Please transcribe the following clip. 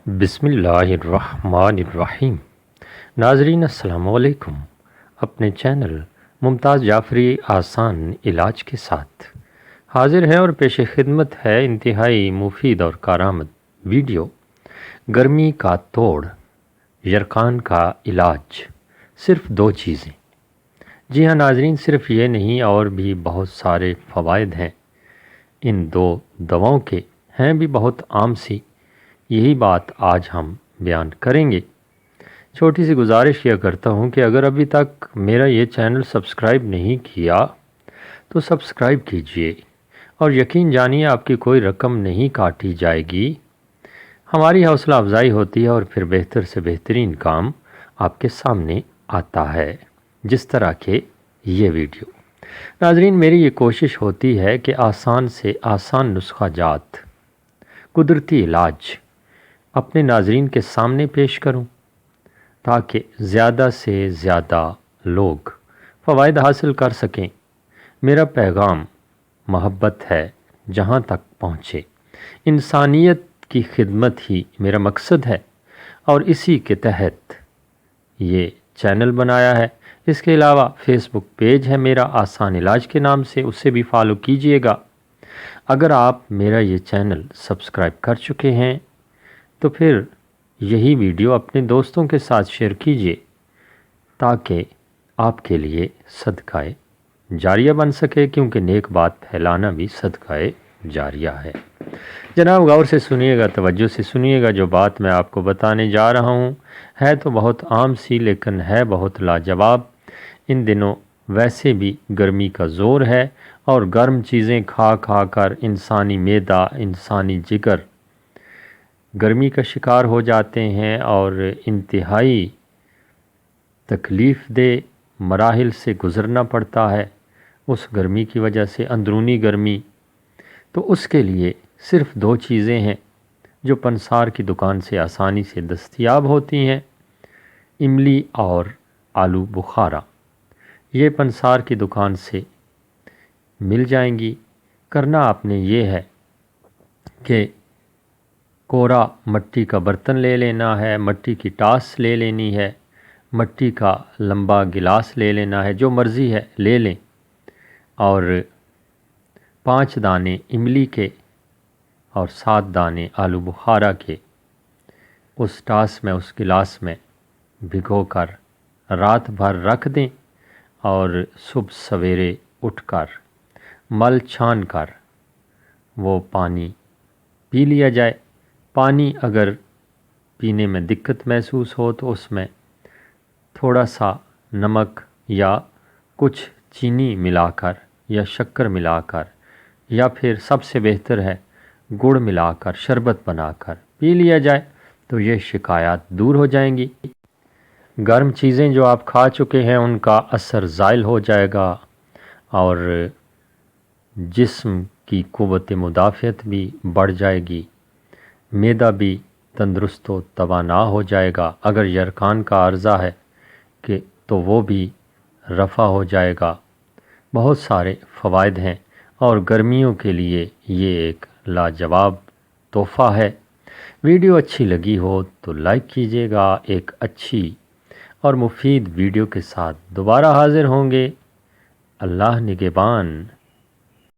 بسم اللہ الرحمن الرحیم۔ ناظرین السلام علیکم۔ اپنے چینل ممتاز جعفری آسان علاج کے ساتھ حاضر ہے اور پیش خدمت ہے انتہائی مفید اور کارآمد ویڈیو گرمی کا توڑ، یرقان کا علاج، صرف 2 چیزیں۔ جی ہاں ناظرین، صرف یہ نہیں اور بھی بہت سارے فوائد ہیں ان 2 دواؤں کے، ہیں بھی بہت عام سی۔ یہی بات آج ہم بیان کریں گے۔ چھوٹی سی گزارش کیا کرتا ہوں کہ اگر ابھی تک میرا یہ چینل سبسکرائب نہیں کیا تو سبسکرائب کیجئے، اور یقین جانیے آپ کی کوئی رقم نہیں کاٹی جائے گی۔ ہماری حوصلہ افزائی ہوتی ہے اور پھر بہتر سے بہترین کام آپ کے سامنے آتا ہے، جس طرح کہ یہ ویڈیو۔ ناظرین، میری یہ کوشش ہوتی ہے کہ آسان سے آسان نسخہ جات، قدرتی علاج اپنے ناظرین کے سامنے پیش کروں تاکہ زیادہ سے زیادہ لوگ فوائد حاصل کر سکیں۔ میرا پیغام محبت ہے، جہاں تک پہنچے۔ انسانیت کی خدمت ہی میرا مقصد ہے اور اسی کے تحت یہ چینل بنایا ہے۔ اس کے علاوہ فیس بک پیج ہے میرا آسان علاج کے نام سے، اسے بھی فالو کیجئے گا۔ اگر آپ میرا یہ چینل سبسکرائب کر چکے ہیں تو پھر یہی ویڈیو اپنے دوستوں کے ساتھ شیئر کیجئے تاکہ آپ کے لیے صدقہ جاریہ بن سکے، کیونکہ نیک بات پھیلانا بھی صدقہ جاریہ ہے۔ جناب غور سے سنیے گا، توجہ سے سنیے گا۔ جو بات میں آپ کو بتانے جا رہا ہوں ہے تو بہت عام سی، لیکن ہے بہت لاجواب۔ ان دنوں ویسے بھی گرمی کا زور ہے اور گرم چیزیں کھا کھا کر انسانی معدہ، انسانی جگر گرمی کا شکار ہو جاتے ہیں اور انتہائی تکلیف دہ مراحل سے گزرنا پڑتا ہے اس گرمی کی وجہ سے، اندرونی گرمی۔ تو اس کے لیے صرف 2 چیزیں ہیں جو پنسار کی دکان سے آسانی سے دستیاب ہوتی ہیں، املی اور آلو بخارا۔ یہ پنسار کی دکان سے مل جائیں گی۔ کرنا آپ نے یہ ہے کہ کوڑا مٹی کا برتن لے لینا ہے، مٹی کی ٹاس لے لینی ہے، مٹی کا لمبا گلاس لے لینا ہے، جو مرضی ہے لے لیں، اور 5 دانے املی کے اور 7 دانے آلو بخارا کے اس ٹاس میں، اس گلاس میں بھگو کر رات بھر رکھ دیں، اور صبح سویرے اٹھ کر مل چھان کر وہ پانی پی لیا جائے۔ پانی اگر پینے میں دقت محسوس ہو تو اس میں تھوڑا سا نمک یا کچھ چینی ملا کر یا شکر ملا کر، یا پھر سب سے بہتر ہے گڑ ملا کر شربت بنا کر پی لیا جائے تو یہ شکایات دور ہو جائیں گی۔ گرم چیزیں جو آپ کھا چکے ہیں ان کا اثر زائل ہو جائے گا اور جسم کی قوت مدافعت بھی بڑھ جائے گی، معدہ بھی تندرست و توانا ہو جائے گا۔ اگر یرقان کا عرضہ ہے کہ تو وہ بھی رفع ہو جائے گا۔ بہت سارے فوائد ہیں اور گرمیوں کے لیے یہ ایک لاجواب تحفہ ہے۔ ویڈیو اچھی لگی ہو تو لائک کیجیے گا۔ ایک اچھی اور مفید ویڈیو کے ساتھ دوبارہ حاضر ہوں گے۔ اللہ نگہبان۔